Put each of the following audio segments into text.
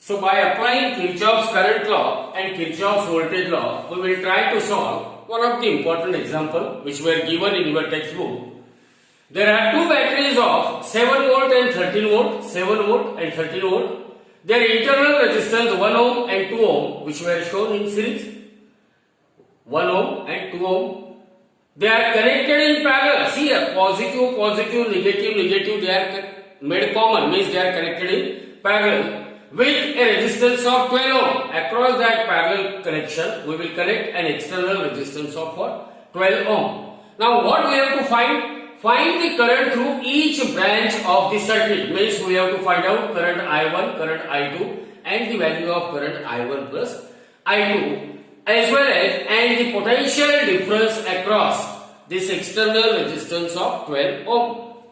So by applying Kirchhoff's current law and Kirchhoff's voltage law, we will try to solve one of the important example which were given in your textbook. There are two batteries of 7 volt and 13 volt, 7 volt and 13 volt. Their internal resistance 1 ohm and 2 ohm which were shown in series, 1 ohm and 2 ohm. They are connected in parallel. See here, positive, positive, negative, negative, they are made common, means they are connected in parallel with a resistance of 12 ohm. Across that parallel connection, we will connect an external resistance of what? 12 ohm. Now what we have to find? Find the current through each branch of the circuit. Means we have to find out current I1, current I2 and the value of current I1 plus I2 as well as and the potential difference across this external resistance of 12 ohm.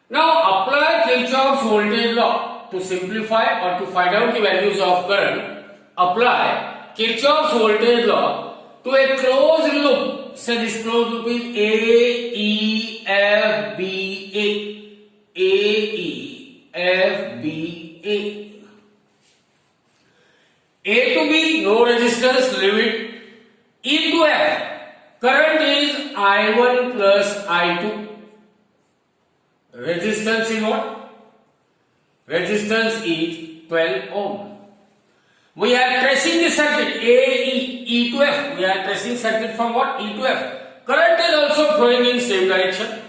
Now apply Kirchhoff's voltage law to simplify or to find out the values of current. Apply Kirchhoff's voltage law to a closed loop. Say this closed loop is A, E, F, B, A. A, E, F, B, A. A to B, no resistance, leave it. E to F, current is I1 plus I2. Resistance is what? Resistance is 12 ohm. We are tracing the circuit E to F. We are tracing circuit from what? E to F. Current is also flowing in same direction.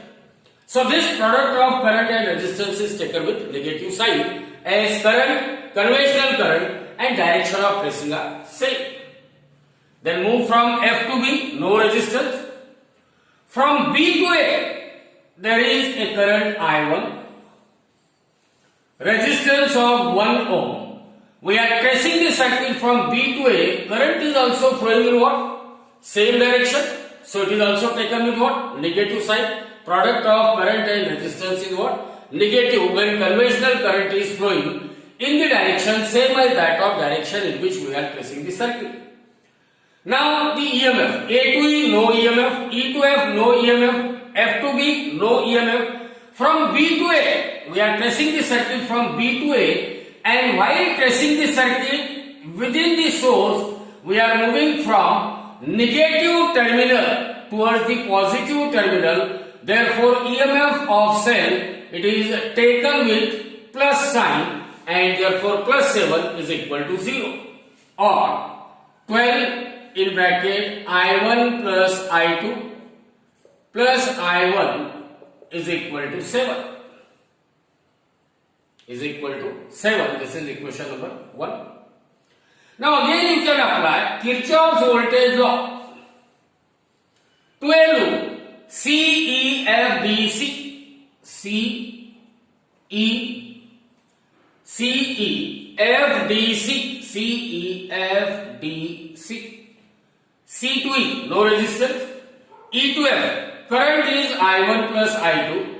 So this product of current and resistance is taken with negative sign as current, conventional current and direction of tracing are same. Then move from F to B, no resistance. From B to A, there is a current I1. Resistance of 1 ohm. We are tracing the circuit from B to A. Current is also flowing in what? Same direction. So it is also taken with what? Negative sign. Product of current and resistance is what? Negative when conventional current is flowing in the direction same as that of direction in which we are tracing the circuit. Now the EMF. A to E, no EMF. E to F, no EMF. F to B, no EMF. From B to A, we are tracing the circuit from B to A. And while tracing the circuit within the source, we are moving from negative terminal towards the positive terminal. Therefore, EMF of cell, it is taken with plus sign and therefore plus 7 is equal to 0. Or 12 in bracket I1 plus I2 plus I1 is equal to 7. Is equal to 7. This is equation number 1. Now again you can apply Kirchhoff's voltage law to a loop C, E, F, B, C. C, E, C, E, F, D, C. C, E, F, D, C. C to E, no resistance. E to F, current is I1 plus I2.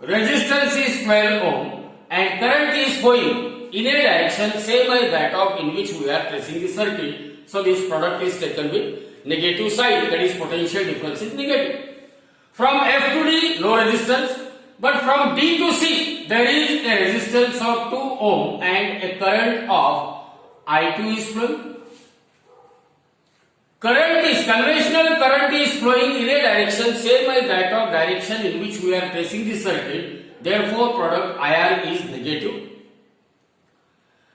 Resistance is 12 ohm. And current is flowing in a direction same as that of in which we are tracing the circuit. So this product is taken with negative sign, that is potential difference is negative. From F to D, no resistance. But from D to C, there is a resistance of 2 ohm and a current of I2 is flowing. Conventional current is flowing in a direction same as that of direction in which we are tracing the circuit. Therefore, product IR is negative.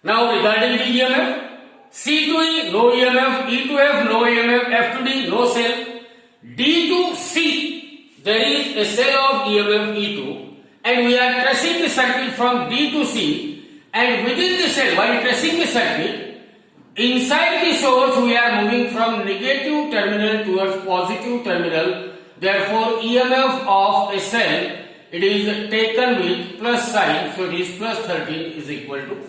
Now regarding the EMF, C to E, no EMF, E to F, no EMF, F to D, no cell. D to C, there is a cell of EMF E2 and we are tracing the circuit from D to C and within the cell, while tracing the circuit, inside the source we are moving from negative terminal towards positive terminal. Therefore, EMF of a cell, it is taken with plus sign, so it is plus 13 is equal to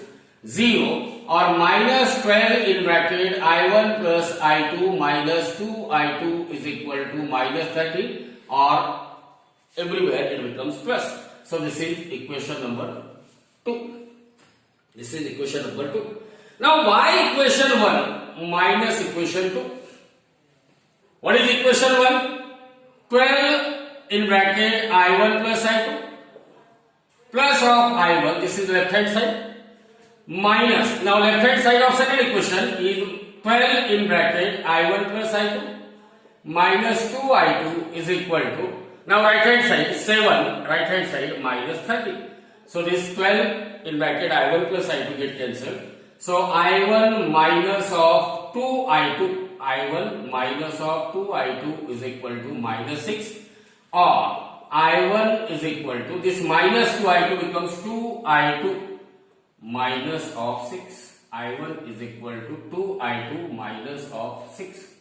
0 or minus 12 in bracket I1 plus I2 minus 2I2 is equal to minus 13 or everywhere it becomes plus. So this is equation number 2. This is equation number 2. Now why equation 1 minus equation 2? What is equation 1? 12 in bracket I1 plus I2 plus of I1, this is left hand side, minus, now left hand side of second equation is 12 in bracket I1 plus I2 minus 2I2 is equal to, now right hand side 7, right hand side minus 30. So this 12 in bracket I1 plus I2 get cancelled. So I1 minus of 2I2, I1 minus of 2I2 is equal to minus 6, or I1 is equal to, this minus 2I2 becomes 2I2 minus of 6. I1 is equal to 2I2 minus of 6.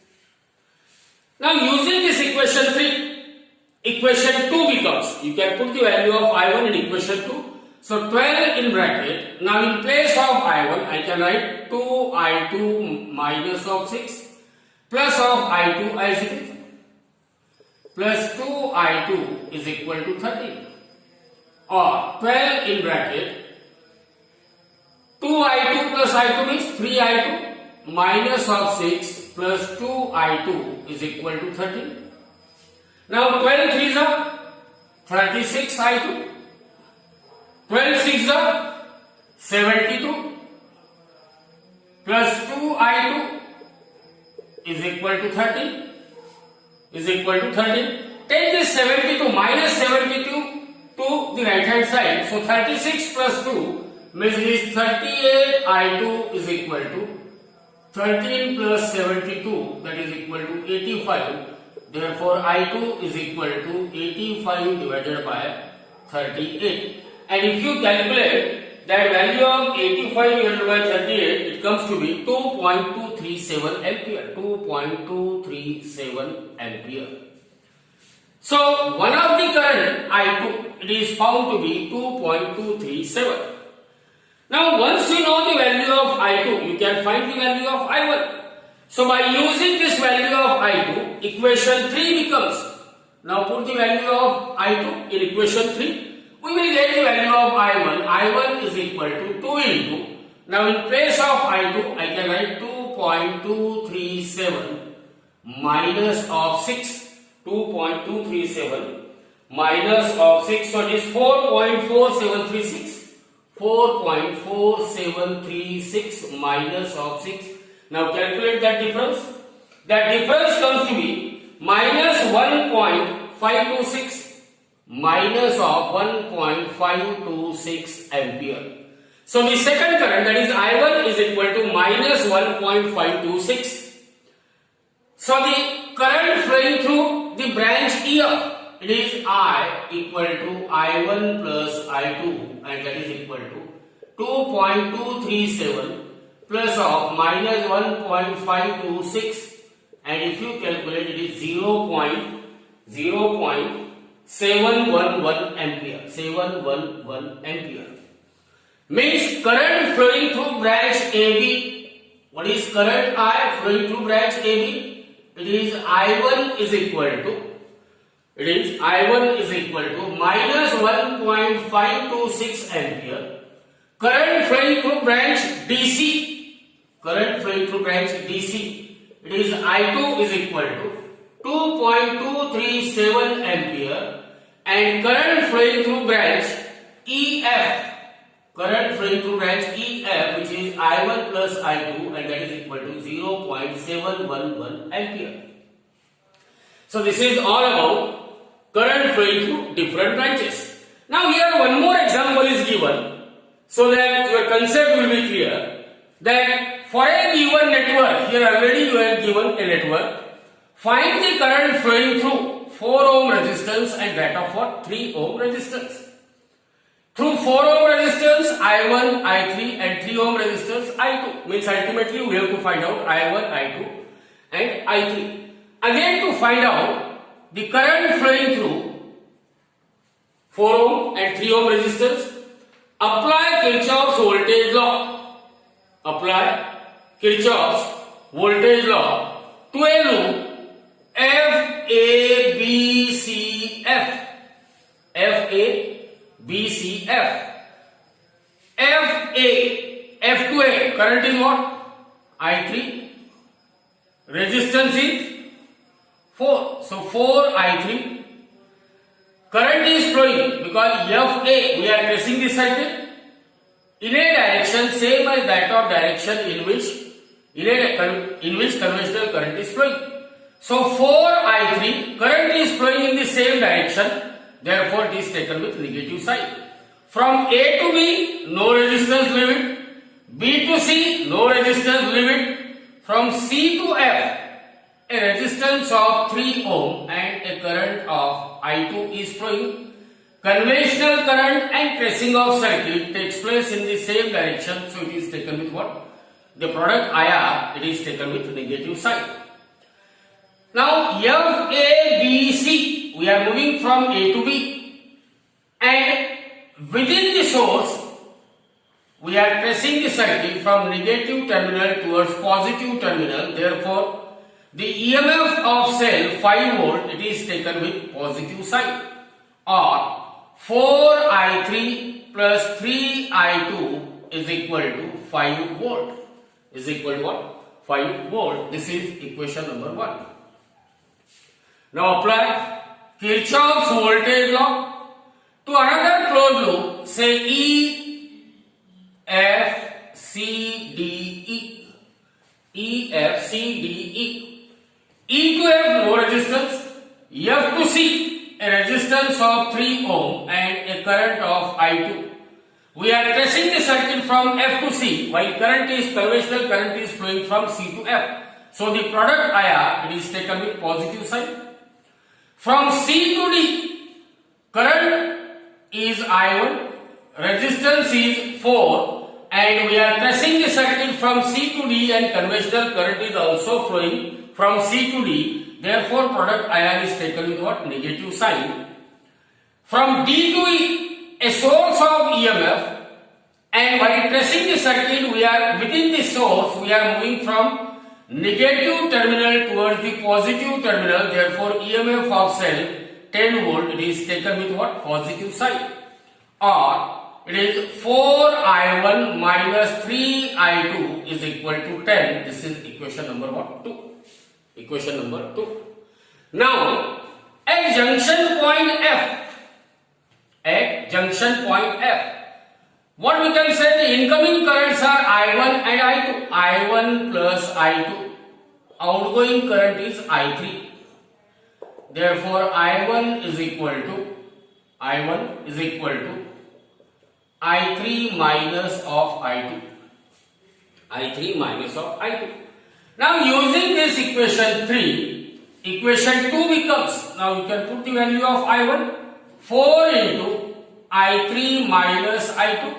Now using this equation 3, equation 2 becomes, you can put the value of I1 in equation 2. So 12 in bracket, now in place of I1 I can write 2I2 minus of 6 plus of I2 as it is, plus 2I2 is equal to 13, or 12 in bracket 2I2 plus I2 means 3I2 minus of 6 plus 2I2 is equal to 13. Now 12 3s are 36 I2, 12 6s are 72 plus 2I2 is equal to 13. Is equal to 13. Take this 72 minus 72 to the right hand side. So 36 plus 2 means this 38 I2 is equal to 13 plus 72, that is equal to 85. Therefore I2 is equal to 85 divided by 38. And if you calculate that value of 85 divided by 38, it comes to be 2.237 ampere. 2.237 ampere. So one of the current I2, it is found to be 2.237. Now once you know the value of I2, you can find the value of I1. So by using this value of I2, equation 3 becomes, now put the value of I2 in equation 3. We will get the value of I1. I1 is equal to 2 into, now in place of I2, I can write 2.237 minus of 6. 2.237 minus of 6, so it is 4.4736. 4.4736 minus of 6. Now calculate that difference. That difference comes to be minus 1.526 minus of 1.526 ampere. So the second current, that is I1, is equal to minus 1.526. So the current flowing through the branch EF, it is I equal to I1 plus I2, and that is equal to 2.237 plus of minus 1.526, and if you calculate it is 0.711 ampere. 711 ampere means current flowing through branch AB. What is current I flowing through branch AB? It is I1 is equal to, minus 1.526 ampere. Current flowing through branch DC, it is I2 is equal to 2.237 ampere, and current flowing through branch EF, which is I1 plus I2, and that is equal to 0.711 ampere. So this is all about current flowing through different branches. Now here one more example is given, so that your concept will be clear, that for a given network, here already you have given a network, find the current flowing through 4 ohm resistance and that of what? 3 ohm resistance. Through 4 ohm resistance I1, I3 and 3 ohm resistance I2, means ultimately we have to find out I1, I2 and I3. Again to find out the current flowing through 4 ohm and 3 ohm resistance, apply Kirchhoff's voltage law. Apply Kirchhoff's voltage law to a loop FABCF. FABCF. F2A, current is what? I3. Resistance is 4. So 4 I3. Current is flowing because FA, we are tracing this circuit. in a direction same as that of direction in which conventional current is flowing. So 4I3 current is flowing in the same direction, therefore it is taken with negative sign. From A to B, no resistance limit. B to C, no resistance limit. From C to F, a resistance of 3 ohm and a current of I2 is flowing. Conventional current and tracing of circuit takes place in the same direction, so it is taken with what? The product IR, it is taken with negative sign. Now F, A, B, C, we are moving from A to B, and within the source, we are tracing the circuit from negative terminal towards positive terminal. Therefore, the EMF of cell 5 volt, it is taken with positive sign, or 4I3 plus 3I2 is equal to 5 volt. Is equal to what? 5 volt. This is equation number 1. Now apply Kirchhoff's voltage law to another closed loop, say E, F, C, D, E. E, F, C, D, E. E to F, no resistance. F to C, a resistance of 3 ohm and a current of I2. We are tracing the circuit from F to C, while conventional current is flowing from C to F. So the product IR, it is taken with positive sign. From C to D, current is I1, resistance is 4, and we are tracing the circuit from C to D, and conventional current is also flowing from C to D. Therefore, product IR is taken with what? Negative sign. From D to E, a source of EMF, and while tracing the circuit, we are within the source, we are moving from negative terminal towards the positive terminal. Therefore, EMF of cell 10 volt, it is taken with what? Positive sign. Or it is 4I1 minus 3I2 is equal to 10. This is equation number what? 2. Equation number 2. Now, at junction point F, what we can say, the incoming currents are I1 and I2. I1 plus I2. Outgoing current is I3. Therefore, I1 is equal to I3 minus of I2. I3 minus of I2. Now, using this equation 3, equation 2 becomes, now you can put the value of I1, 4 into I3 minus I2.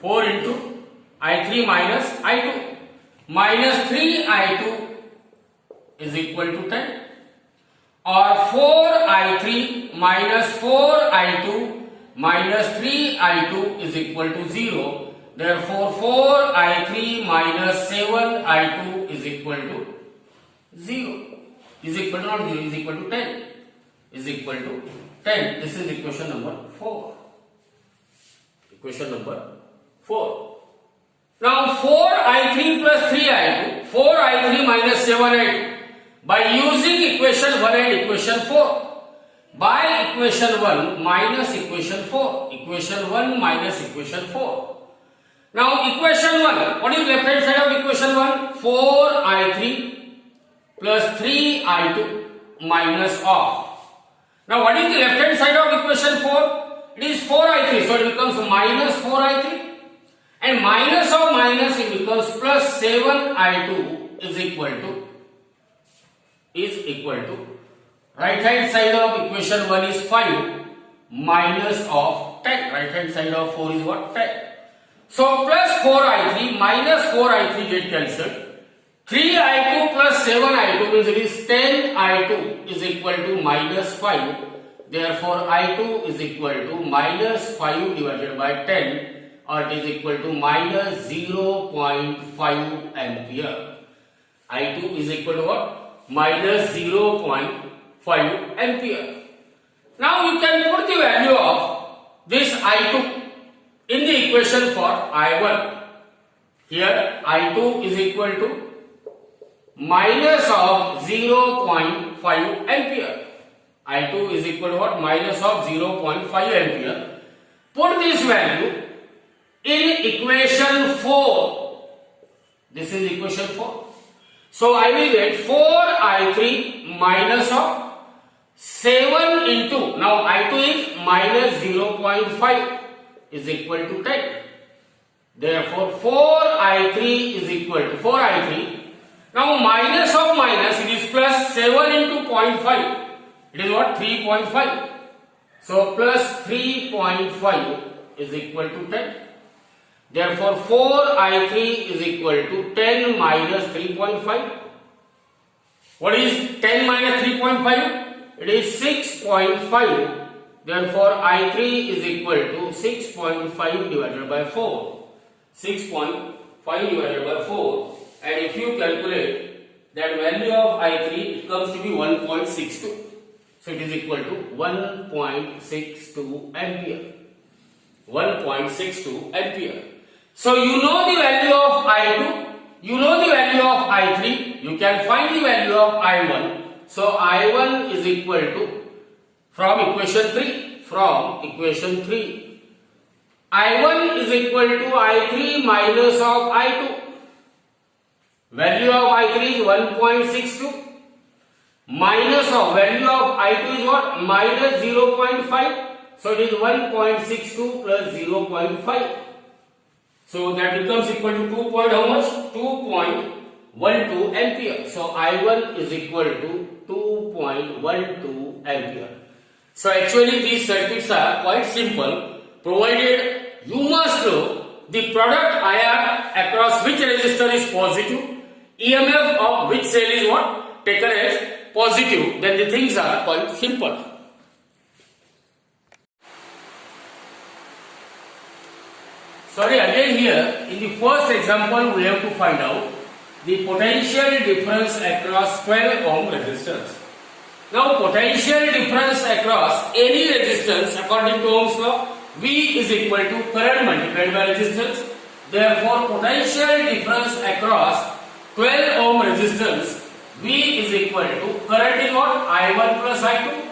4 into I3 minus I2. Minus 3I2 is equal to 10. Or 4I3 minus 4I2 minus 3I2 is equal to 0. Therefore, 4I3 minus 7I2 is equal to 0. Is equal to not 0, is equal to 10. Is equal to 10. This is equation number 4. Equation number 4. Now 4I3 plus 3I2, 4I3 minus 7I2. By using equation 1 and equation 4. By equation 1 minus equation 4. Equation 1 minus equation 4. Now equation 1, what is left hand side of equation 1? 4I3 plus 3I2 minus of. Now what is the left hand side of equation 4? It is 4I3, so it becomes minus 4I3. And minus of minus, it becomes plus 7I2 is equal to right hand side of equation 1 is 5 minus of 10. Right hand side of 4 is what? 10. So plus 4I3 minus 4I3 get cancelled. 3I2 plus 7I2 means it is 10I2 is equal to minus 5. Therefore, I2 is equal to minus 5 divided by 10, or it is equal to minus 0.5 ampere. I2 is equal to what? Minus 0.5 ampere. Now you can put the value of this I2 in the equation for I1. Here I2 is equal to minus of 0.5 ampere. I2 is equal to what? Minus of 0.5 ampere. Put this value in equation 4, this is equation 4. So I will get 4I3 minus of 7 into, now I2 is minus 0.5 is equal to 10. Therefore 4I3 is equal to 4I3. Now minus of minus, it is plus 7 into 0.5. It is what? 3.5. So plus 3.5 is equal to 10. Therefore 4I3 is equal to 10 minus 3.5. What is 10 minus 3.5? It is 6.5. Therefore I3 is equal to 6.5 divided by 4. 6.5 divided by 4. And if you calculate that value of I3, it comes to be 1.62. So it is equal to 1.62 ampere. 1.62 ampere. So you know the value of I2, you know the value of I3, you can find the value of I1. So I1 is equal to, from equation 3, I1 is equal to I3 minus of I2. Value of I3 is 1.62 minus of value of I2 is what? Minus 0.5. So it is 1.62 plus 0.5. So that becomes equal to 2 point how much? 2.12 ampere. So I1 is equal to 2.12 ampere. So actually these circuits are quite simple, provided you must know the product IR across which resistor is positive, EMF of which cell is what? Taken as positive, then the things are quite simple. Sorry, again here, in the first example we have to find out the potential difference across 12 ohm resistors. Now potential difference across any resistance according to Ohm's law, V is equal to current multiplied by resistance. Therefore potential difference across 12 ohm resistance, V is equal to current in what? I1 plus I2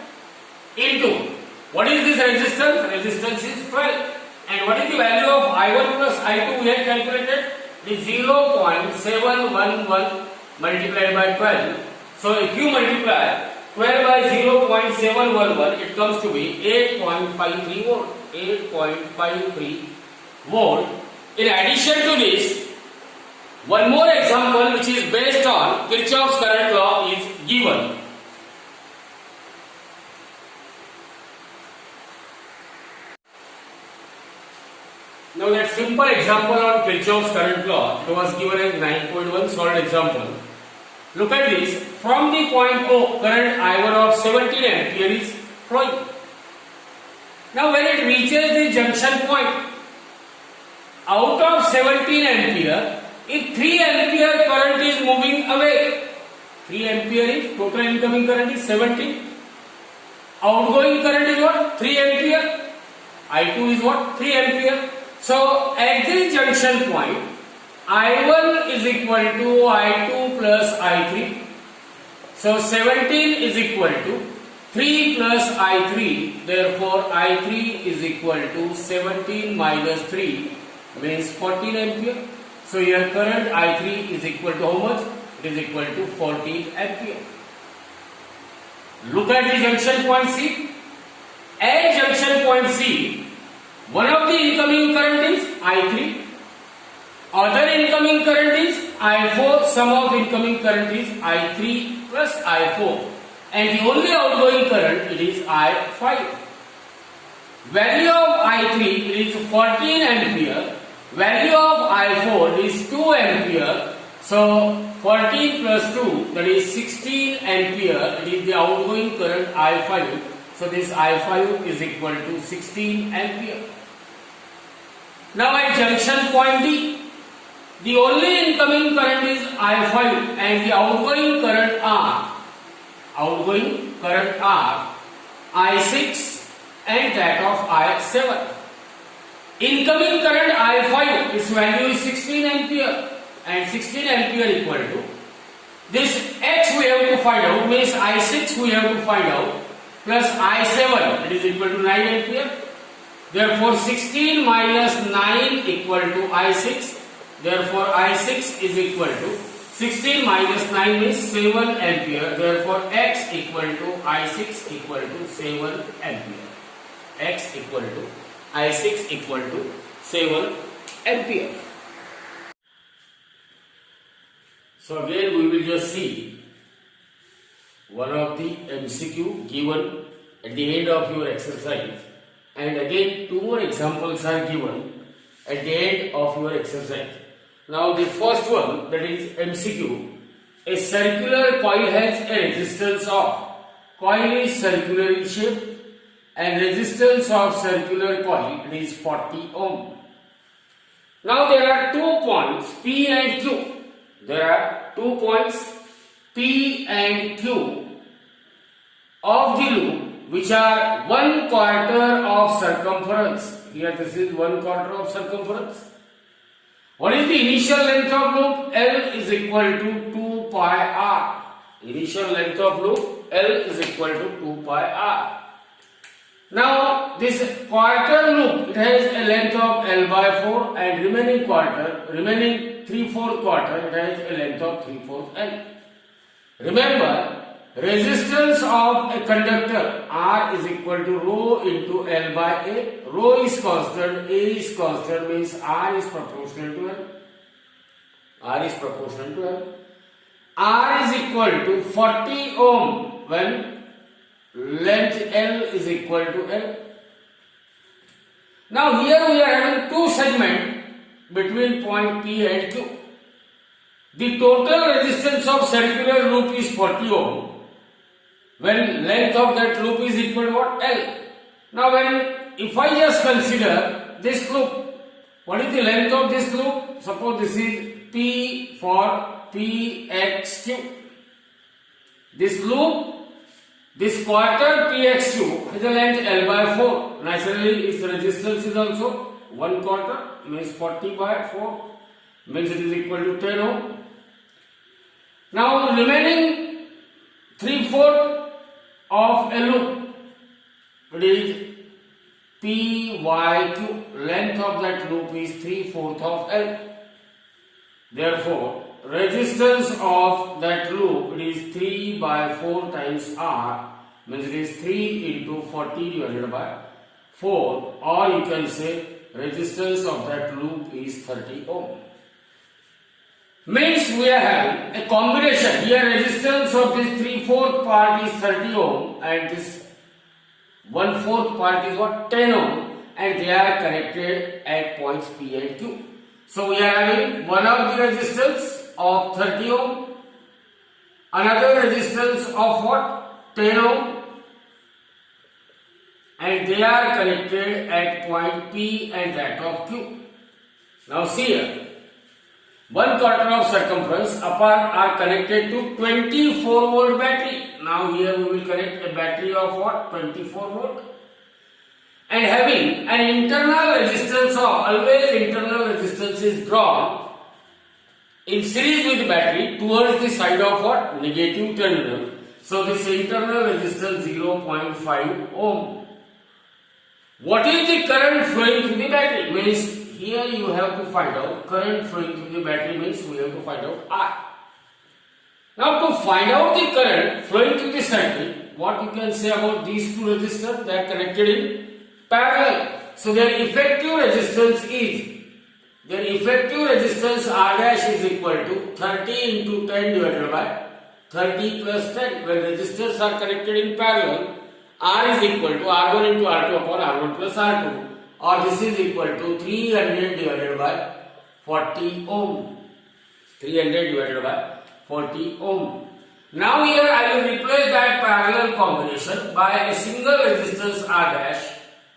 into, what is this resistance? Resistance is 12. And what is the value of I1 plus I2 we have calculated? It is 0.711 multiplied by 12. So if you multiply 12 by 0.711, it comes to be 8.53 volt. 8.53 volt. In addition to this, one more example which is based on Kirchhoff's current law is given. Now that simple example on Kirchhoff's current law, it was given as 9.1 solved example. Look at this. From the point O, current I1 of 17 ampere is flowing. Now when it reaches the junction point, out of 17 ampere, if 3 ampere current is moving away, 3 ampere is total incoming current is 17. Outgoing current is what? 3 ampere. I2 is what? 3 ampere. So at this junction point, I1 is equal to I2 plus I3. So 17 is equal to 3 plus I3. Therefore I3 is equal to 17 minus 3 means 14 ampere. So your current I3 is equal to how much? It is equal to 14 ampere. Look at the junction point C. At junction point C, one of the incoming current is I3. Other incoming current is I4. Sum of incoming current is I3 plus I4. And the only outgoing current it is I5. Value of I3 is 14 ampere. Value of I4 is 2 ampere. So 14 plus 2, that is 16 ampere. It is the outgoing current I5. So this I5 is equal to 16 ampere. Now at junction point D, the only incoming current is I5 and the outgoing current are I6 and that of I7. Incoming current I5, its value is 16 ampere and 16 ampere equal to this X we have to find out, means I6 we have to find out plus I7, it is equal to 9 ampere. Therefore 16 minus 9 equal to I6. Therefore I6 is equal to 16 minus 9 means 7 ampere. Therefore X equal to I6 equal to 7 ampere. X equal to I6 equal to 7 ampere. So again we will just see one of the MCQ given at the end of your exercise, and again two more examples are given at the end of your exercise. Now the first one, that is MCQ, a circular coil has a resistance of, coil is circular in shape and resistance of circular coil is 40 ohm. Now there are 2 points P and Q. There are 2 points P and Q of the loop which are 1/4 of circumference. Here this is 1/4 of circumference. What is the initial length of loop? L is equal to 2 pi r. Initial length of loop L is equal to 2 pi r. Now this quarter loop, it has a length of L by 4, and remaining 3/4 quarter, it has a length of 3/4 L. Remember, resistance of a conductor R is equal to rho into L by A. Rho is constant, A is constant, means R is proportional to L. R is proportional to L. R is equal to 40 ohm when length L is equal to L. Now here we are having 2 segments between point P and Q. The total resistance of circular loop is 40 ohm when length of that loop is equal to what? L. Now if I just consider this loop, what is the length of this loop? Suppose this is P for PXQ. This loop, this quarter PXQ has a length L by 4. Naturally its resistance is also 1/4, means 40 by 4, means it is equal to 10 ohm. Now remaining 3/4 of a loop, it is PYQ. Length of that loop is 3/4 of L. Therefore, resistance of that loop, it is 3 by 4 times R, means it is 3 into 40 divided by 4, or you can say resistance of that loop is 30 ohm. Means we are having a combination. Here resistance of this 3/4 part is 30 ohm and this 1/4 part is what? 10 ohm, and they are connected at points P and Q. So we are having one of the resistance of 30 ohm, another resistance of what? 10 ohm, and they are connected at point P and that of Q. Now see here, 1/4 of circumference apart are connected to 24 volt battery. Now here we will connect a battery of what? 24 volt. And having an internal resistance of, always internal resistance is drawn in series with the battery towards the side of what? Negative terminal. So this internal resistance 0.5 ohm. What is the current flowing through the battery? Means here you have to find out current flowing through the battery, means we have to find out I. Now to find out the current flowing through the circuit, what you can say about these two resistors? They are connected in parallel. So their effective resistance R dash is equal to 30 into 10 divided by 30 plus 10. When resistors are connected in parallel, R is equal to R1 into R2 upon R1 plus R2, or this is equal to 300 divided by 40 ohm. 300 divided by 40 ohm. Now here I will replace that parallel combination by a single resistance R dash,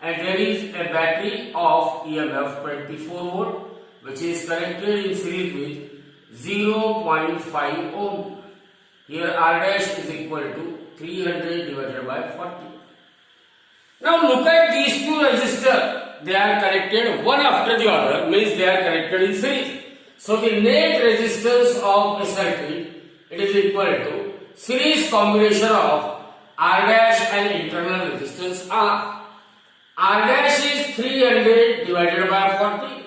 and there is a battery of EMF 24 volt which is connected in series with 0.5 ohm. Here R dash is equal to 300 divided by 40. Now look at these two resistors. They are connected one after the other, means they are connected in series. So the net resistance of a circuit, it is equal to series combination of R dash and internal resistance R. R dash is 300 divided by 40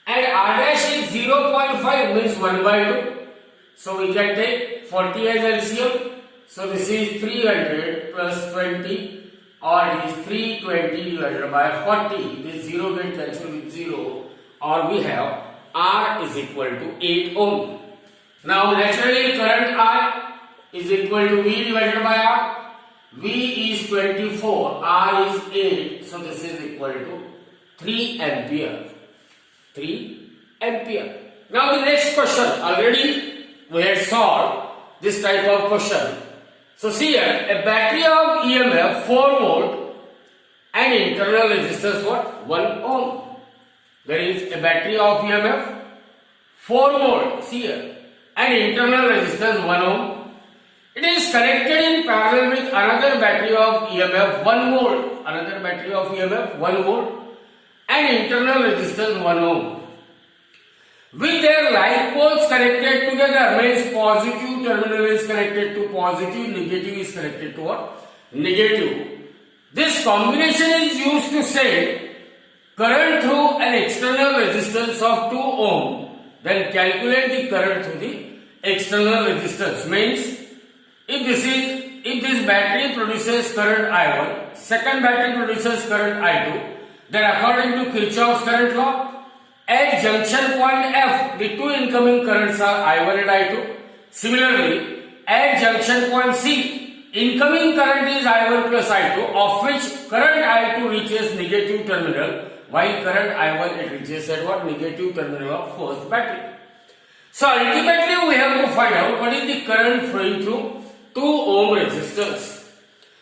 and R dash is 0.5 means 1 by 2. So we can take 40 as LCM. So this is 300 plus 20 or it is 320 divided by 40. This 0 gets cancelled with 0 or we have R is equal to 8 ohm. Now naturally current I is equal to V divided by R. V is 24, R is 8, so this is equal to 3 ampere. 3 ampere. Now the next question, already we had solved this type of question. So see here, a battery of EMF 4 volt and internal resistance what? 1 ohm. There is a battery of EMF 4 volt, see here, and internal resistance 1 ohm. It is connected in parallel with another battery of EMF 1 volt, another battery of EMF 1 volt and internal resistance 1 ohm. With their like poles connected together means positive terminal is connected to positive, negative is connected to what? Negative. This combination is used to say current through an external resistance of 2 ohm. Then calculate the current through the external resistance. Means if this battery produces current I1, second battery produces current I2, then according to Kirchhoff's current law, at junction point F, the two incoming currents are I1 and I2. Similarly, at junction point C, incoming current is I1 plus I2, of which current I2 reaches negative terminal, while current I1 it reaches at what? Negative terminal of first battery. So ultimately we have to find out what is the current flowing through 2 ohm resistors.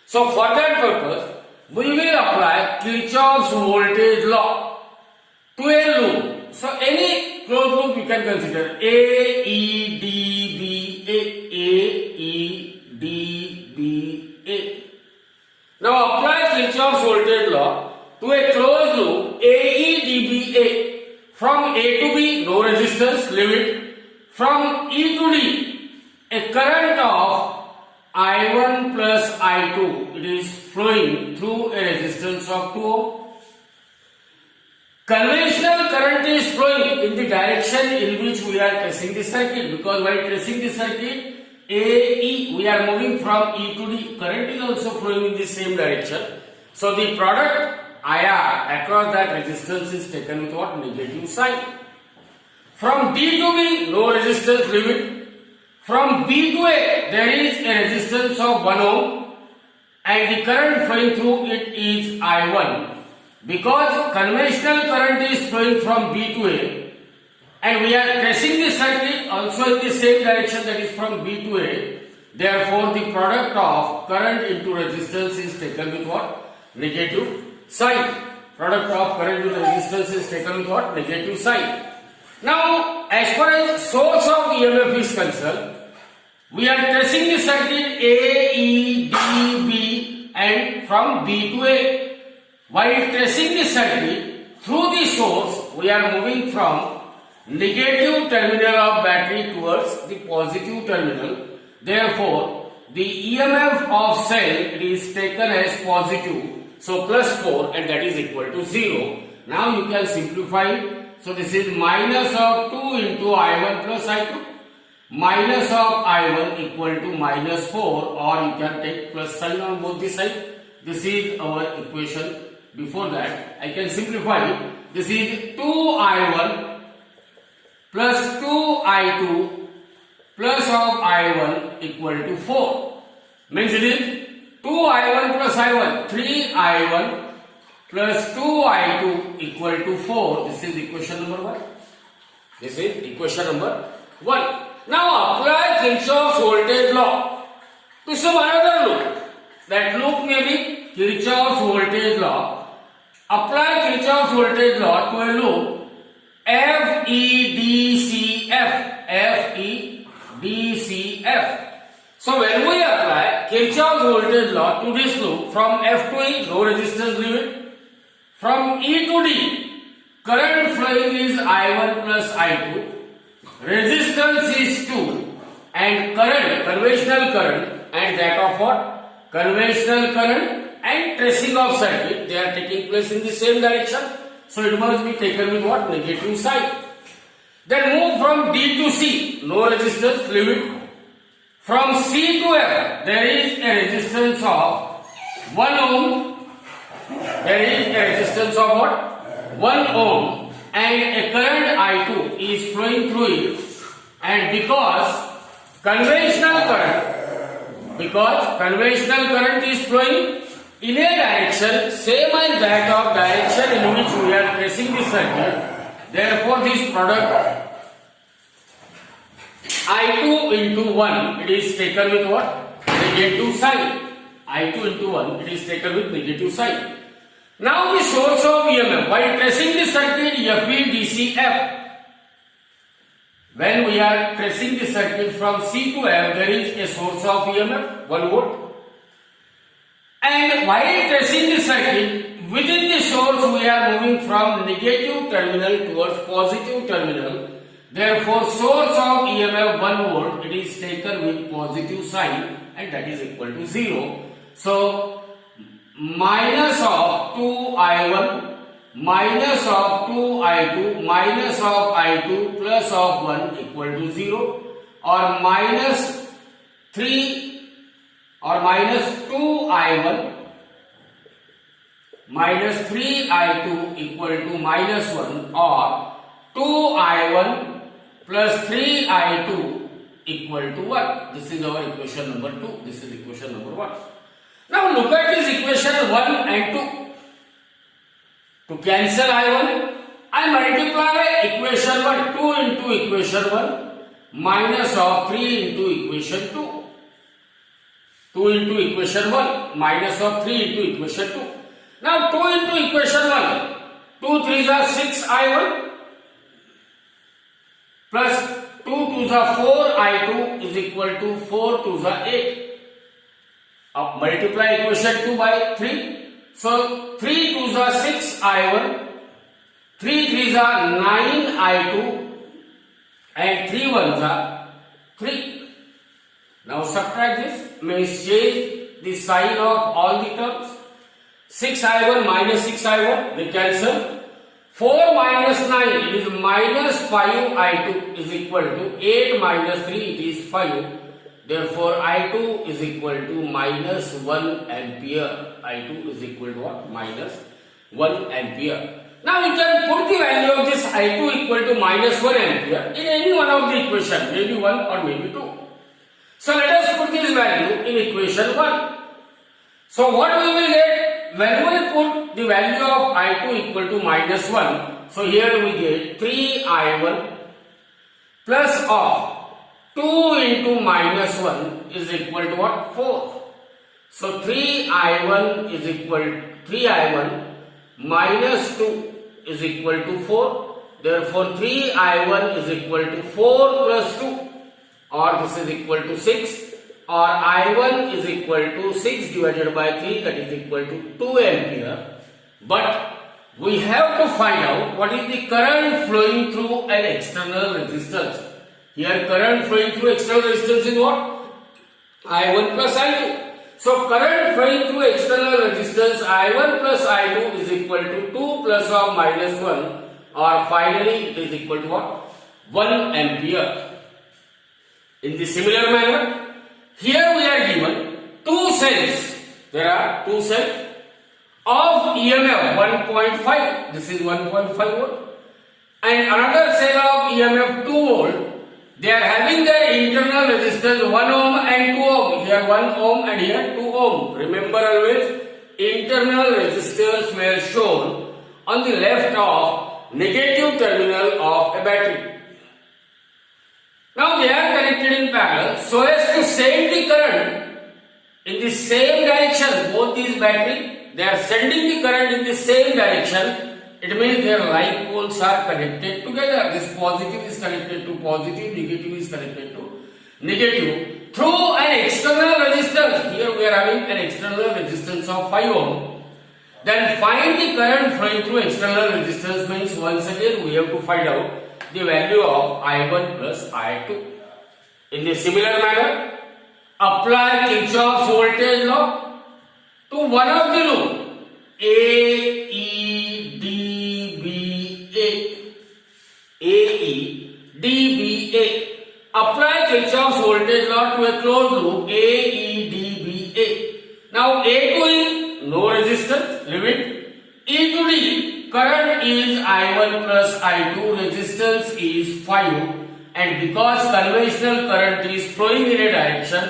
So for that purpose, we will apply Kirchhoff's voltage law to a loop. So any closed loop you can consider A, E, D, B, A, A, E, D, B, A. Now apply Kirchhoff's voltage law to a closed loop A, E, D, B, A. From A to B, no resistance, leave it. From E to D, a current of I1 plus I2, it is flowing through a resistance of 2 ohm. Conventional current is flowing in the direction in which we are tracing the circuit, because while tracing the circuit AE, we are moving from E to D. Current is also flowing in the same direction. So the product IR across that resistance is taken with what? Negative sign. From D to B, no resistance, leave it. From B to A, there is a resistance of 1 ohm and the current flowing through it is I1. Because conventional current is flowing from B to A and we are tracing the circuit also in the same direction, that is from B to A, therefore the product of current into resistance is taken with what? Negative sign. Product of current into resistance is taken with what? Negative sign. Now, as far as source of EMF is concerned, we are tracing the circuit A, E, D, B and from B to A. While tracing the circuit through the source, we are moving from negative terminal of battery towards the positive terminal. Therefore, the EMF of cell it is taken as positive. So plus 4 and that is equal to 0. Now you can simplify it. So this is minus of 2 into I1 plus I2. Minus of I1 equal to minus 4, or you can take plus sign on both the sides. This is our equation. Before that, I can simplify it. This is 2I1 plus 2I2 plus of I1 equal to 4. Means it is 2I1 plus I1, 3I1 plus 2I2 equal to 4. This is equation number 1. This is equation number 1. Now apply Kirchhoff's voltage law to some another loop. That loop may be Kirchhoff's voltage law. Apply Kirchhoff's voltage law to a loop FEDCF. FEDCF. So when we apply Kirchhoff's voltage law to this loop, from F to E, no resistance limit. From E to D, current flowing is I1 plus I2. Resistance is 2 and current, conventional current and that of what? Conventional current and tracing of circuit, they are taking place in the same direction. So it must be taken with what? Negative sign. Then move from D to C, no resistance, leave it. From C to F, there is a resistance of 1 ohm. There is a resistance of what? 1 ohm, and a current I2 is flowing through it. And because conventional current is flowing in a direction same as that of direction in which we are tracing the circuit, therefore this product I2 into 1, it is taken with what? Negative sign. I2 into 1, it is taken with negative sign. Now the source of EMF, while tracing the circuit FVDCF, when we are tracing the circuit from C to F, there is a source of EMF, 1 volt. And while tracing the circuit, within the source we are moving from negative terminal towards positive terminal. Therefore, source of EMF 1 volt, it is taken with positive sign, and that is equal to 0. So, minus of 2I1 minus of 2I2 minus of I2 plus of 1 equal to 0, or minus 3 or minus 2I1 minus 3I2 equal to minus 1, or 2I1 plus 3I2 equal to 1. This is our equation number 2. This is equation number 1. Now look at this equation 1 and 2. To cancel I1, I multiply equation 1, 2 into equation 1 minus of 3 into equation 2. 2 into equation 1 minus of 3 into equation 2. Now 2 into equation 1, 2 3s are 6I1 plus 2 2s are 4I2 is equal to 4 2s are 8. Multiply equation 2 by 3. So 3 2s are 6I1, 3 3s are 9I2, and 3 1s are 3. Now subtract this, means change the sign of all the terms. 6I1 minus 6I1, they cancel. 4 minus 9, it is minus 5I2 is equal to 8 minus 3, it is 5. Therefore, I2 is equal to minus 1 ampere. I2 is equal to what? Minus 1 ampere. Now we can put the value of this I2 equal to minus 1 ampere in any one of the equation, maybe 1 or maybe 2. So let us put this value in equation 1. So what we will get when we put the value of I2 equal to minus 1? So here we get 3I1 plus of 2 into minus 1 is equal to what? 4. So 3I1 is equal to 3I1 minus 2 is equal to 4. Therefore 3I1 is equal to 4 plus 2, or this is equal to 6, or I1 is equal to 6 divided by 3, that is equal to 2 ampere. But we have to find out what is the current flowing through an external resistance. Here current flowing through external resistance is what? I1 plus I2. So current flowing through external resistance I1 plus I2 is equal to 2 plus or minus 1, or finally it is equal to what? 1 ampere. In the similar manner, here we are given two cells. There are two cells of EMF 1.5. This is 1.5 volt. And another cell of EMF 2 volt. They are having their internal resistance 1 ohm and 2 ohm. Here 1 ohm and here 2 ohm. Remember always, internal resistors were shown on the left of negative terminal of a battery. Now they are connected in parallel so as to send the current in the same direction. Both these battery, they are sending the current in the same direction. It means their like poles are connected together. This positive is connected to positive, negative is connected to negative through an external resistance. Here we are having an external resistance of 5 ohm. Then find the current flowing through external resistance means once again we have to find out the value of I1 plus I2. In a similar manner, apply Kirchhoff's voltage law to to one of the loop AEDBA. AEDBA. Apply Kirchhoff's voltage law to a closed loop AEDBA. Now A to E, no resistance, leave it. E to D, current is I1 plus I2, resistance is 5, and because conventional current is flowing in a direction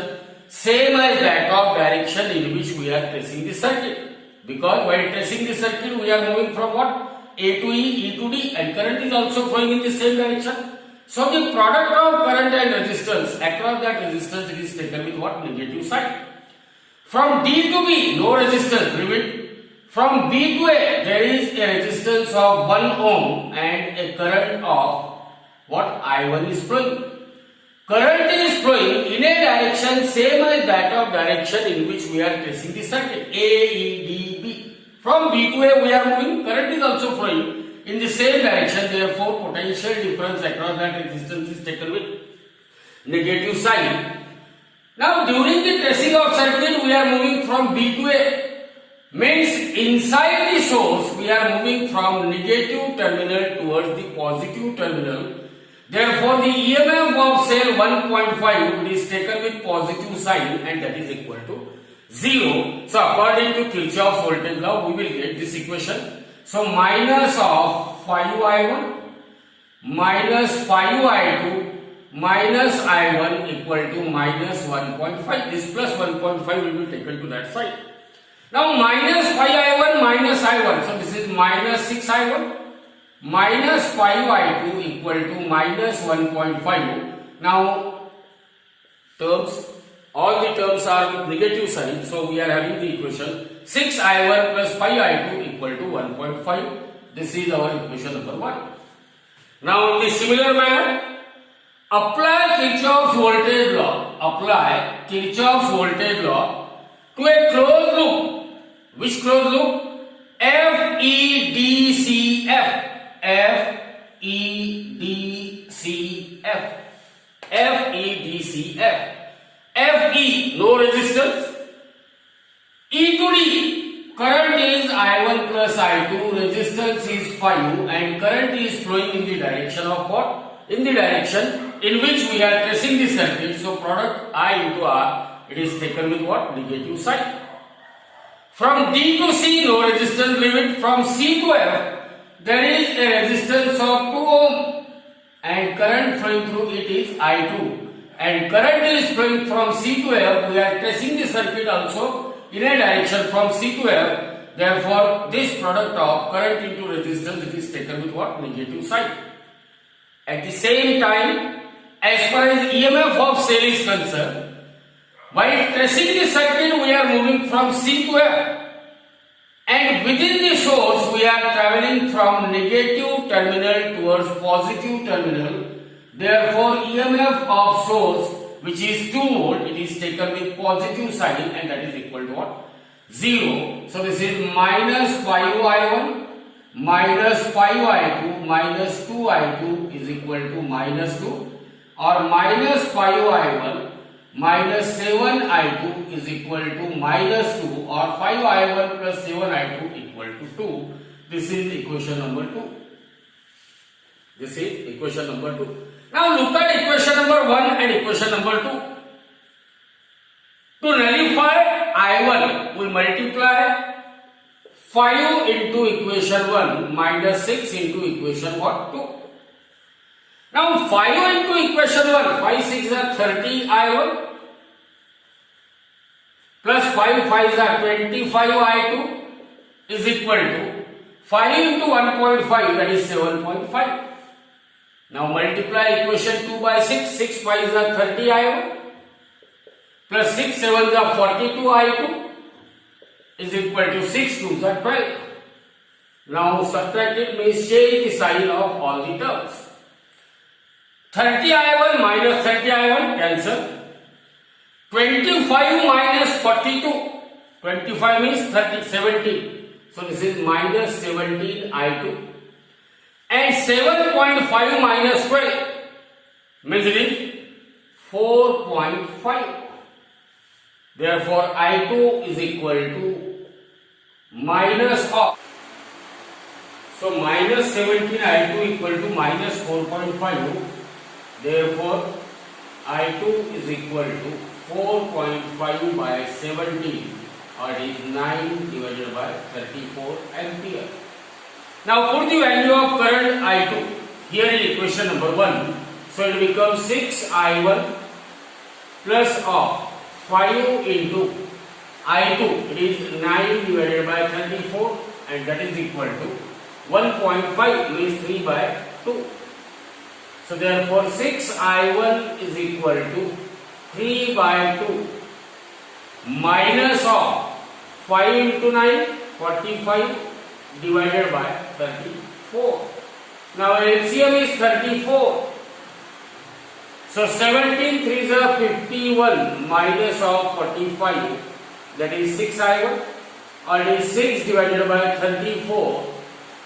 same as that of direction in which we are tracing the circuit. Because while tracing the circuit we are moving from what? A to E, E to D, and current is also flowing in the same direction. So the product of current and resistance, across that resistance it is taken with what? Negative sign. From D to B, no resistance, leave it. From B to A, there is a resistance of 1 ohm and a current of what? I1 is flowing. Current is flowing in a direction same as that of direction in which we are tracing the circuit, AEDB. From B to A we are moving, current is also flowing in the same direction, therefore potential difference across that resistance is taken with negative sign. Now during the tracing of circuit we are moving from B to A. Means inside the source we are moving from negative terminal towards the positive terminal. Therefore the EMF of cell 1.5 is taken with positive sign and that is equal to 0. So according to Kirchhoff's voltage law we will get this equation. So minus of 5I1 minus 5I2 minus I1 equal to minus 1.5. This plus 1.5 will be taken to that side. Now minus 5I1 minus I1, so this is minus 6I1 minus 5I2 equal to minus 1.5. Now terms, all the terms are with negative sign, so we are having the equation 6I1 plus 5I2 equal to 1.5. This is our equation number 1. Now in the similar manner, apply Kirchhoff's voltage law. Apply Kirchhoff's voltage law to a closed loop. Which closed loop? FEDCF. FEDCF. FEDCF. FE, no resistance. E to D, current is I1 plus I2, resistance is 5, and current is flowing in the direction of what? In the direction in which we are tracing the circuit. So product I into R, it is taken with what? Negative sign. From D to C, no resistance, leave it. From C to F, there is a resistance of 2 ohm and current flowing through it is I2. And current is flowing from C to F, we are tracing the circuit also in a direction from C to F. Therefore, this product of current into resistance, it is taken with what? Negative sign. At the same time, as far as EMF of cell is concerned, while tracing the circuit, we are moving from C to F, and within the source, we are traveling from negative terminal towards positive terminal. Therefore, EMF of source, which is 2 volt, it is taken with positive sign, and that is equal to what? 0. So this is minus 5I1 minus 5I2 minus 2I2 is equal to minus 2, or minus 5I1 minus 7I2 is equal to minus 2, or 5I1 plus 7I2 equal to 2. This is equation number 2. This is equation number 2. Now look at equation number 1 and equation number 2. To nullify I1, we multiply 5 into equation 1 minus 6 into equation what? 2. Now 5 into equation 1, 5 6 are 30 I1 plus 5 5 are 25 I2 is equal to 5 into 1.5, that is 7.5. Now multiply equation 2 by 6, 6 5 are 30 I1 plus 6 7 are 42 I2 is equal to 6 2s are 12. Now subtract it means change the sign of all the terms. 30 I1 minus 30 I1 cancel. 25 minus 42. 25 means 30, 17. So this is minus 17 I2. And 7.5 minus 12 means it is 4.5. Therefore I2 is equal to minus of, so minus 17 I2 equal to minus 4.5. Therefore I2 is equal to 4.5 by 17, or it is 9 divided by 34 ampere. Now put the value of current I2 here in equation number 1. So it becomes 6I1 plus of 5 into I2, it is 9 divided by 34, and that is equal to 1.5 means 3 by 2. So therefore 6I1 is equal to 3 by 2 minus of 5 into 9, 45 divided by 34. Now LCM is 34. So 17 3s are 51 minus of 45, that is 6I1, or it is 6 divided by 34.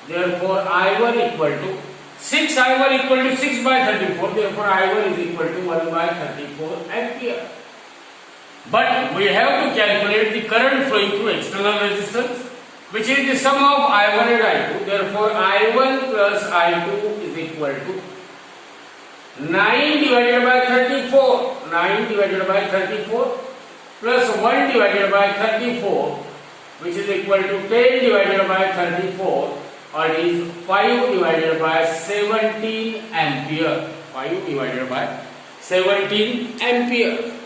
Therefore I1 equal to 6I1 equal to 6 by 34. Therefore I1 is equal to 1 by 34 ampere. But we have to calculate the current flowing through external resistance, which is the sum of I1 and I2. Therefore I1 plus I2 is equal to 9 divided by 34, 9 divided by 34 plus 1 divided by 34, which is equal to 10 divided by 34, or it is 5 divided by 17 ampere. 5 divided by 17 ampere.